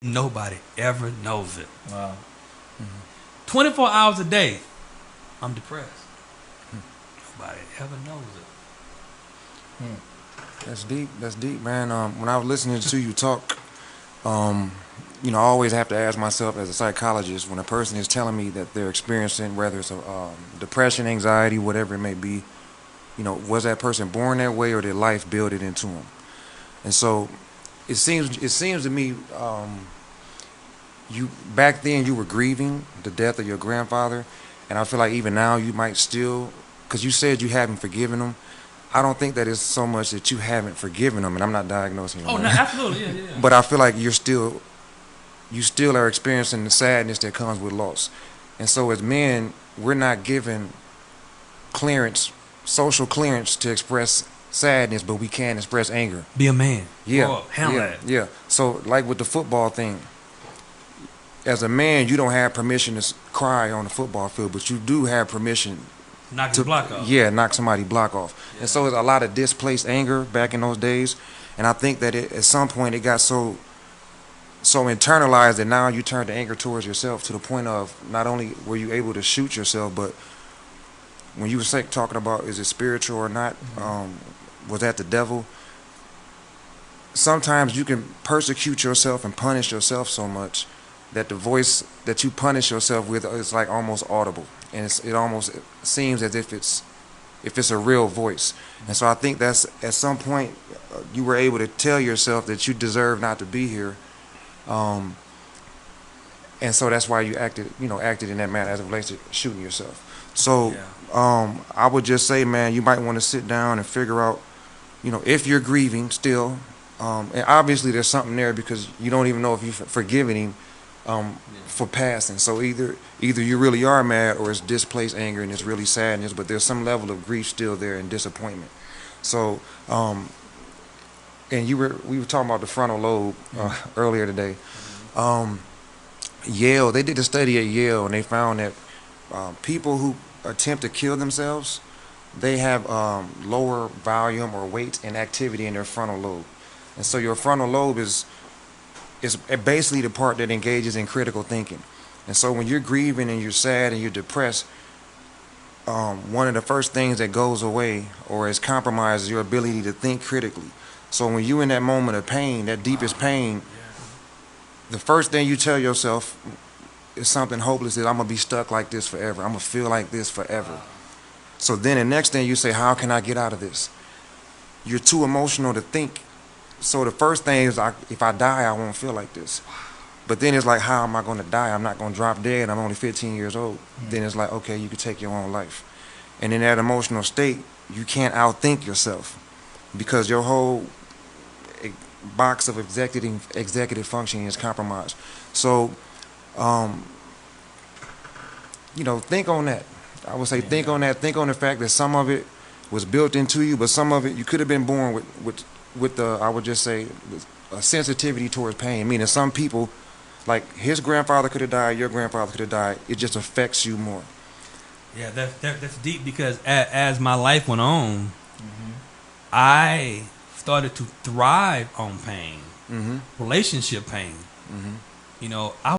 Nobody ever knows it. Wow. 24 hours a day, I'm depressed. Nobody ever knows it. That's deep. That's deep, man. When I was listening to you talk, I always have to ask myself as a psychologist, when a person is telling me that they're experiencing, whether it's a depression, anxiety, whatever it may be, was that person born that way or did life build it into them? And so it seems to me, you back then you were grieving the death of your grandfather, and I feel like even now you might still, because you said you haven't forgiven him. I don't think that it's so much that you haven't forgiven him, and I'm not diagnosing you. Oh, no, absolutely, yeah. But I feel like you still are experiencing the sadness that comes with loss. And so as men, we're not given social clearance to express sadness, but we can express anger. Be a man. Yeah, Handle that. yeah. So like with the football thing, as a man, you don't have permission to cry on the football field, but you do have permission Knock the block off. Yeah, knock somebody block off. Yeah. And so there's a lot of displaced anger back in those days. And I think that at some point it got so internalized that now you turn the anger towards yourself to the point of not only were you able to shoot yourself, but when you were talking about is it spiritual or not, was that the devil? Sometimes you can persecute yourself and punish yourself so much that the voice that you punish yourself with is like almost audible. And it almost seems as if it's a real voice. And so I think that's at some point you were able to tell yourself that you deserve not to be here, and so that's why you acted in that manner as it relates to shooting yourself. So I would just say, man, you might want to sit down and figure out, if you're grieving still, and obviously there's something there because you don't even know if you've forgiven him. For passing. So either you really are mad or it's displaced anger and it's really sadness, but there's some level of grief still there and disappointment. So and we were talking about the frontal lobe earlier today. Yale, they did a study at Yale and they found that people who attempt to kill themselves, they have lower volume or weight and activity in their frontal lobe. And so your frontal lobe is basically the part that engages in critical thinking. And so when you're grieving and you're sad and you're depressed, one of the first things that goes away or is compromised is your ability to think critically. So when you're in that moment of pain, that deepest pain, the first thing you tell yourself is something hopeless, is I'm going to be stuck like this forever. I'm going to feel like this forever. So then the next thing you say, how can I get out of this? You're too emotional to think. So the first thing is, if I die, I won't feel like this. But then it's like, how am I going to die? I'm not going to drop dead. I'm only 15 years old. Then it's like, okay, you can take your own life. And in that emotional state, you can't outthink yourself because your whole box of executive functioning is compromised. So, think on that. I would say think on that. Think on the fact that some of it was built into you, but some of it you could have been born with the, I would just say, a sensitivity towards pain. Meaning some people, like his grandfather could have died, your grandfather could have died. It just affects you more. Yeah, that's deep because as my life went on, I started to thrive on pain, relationship pain. I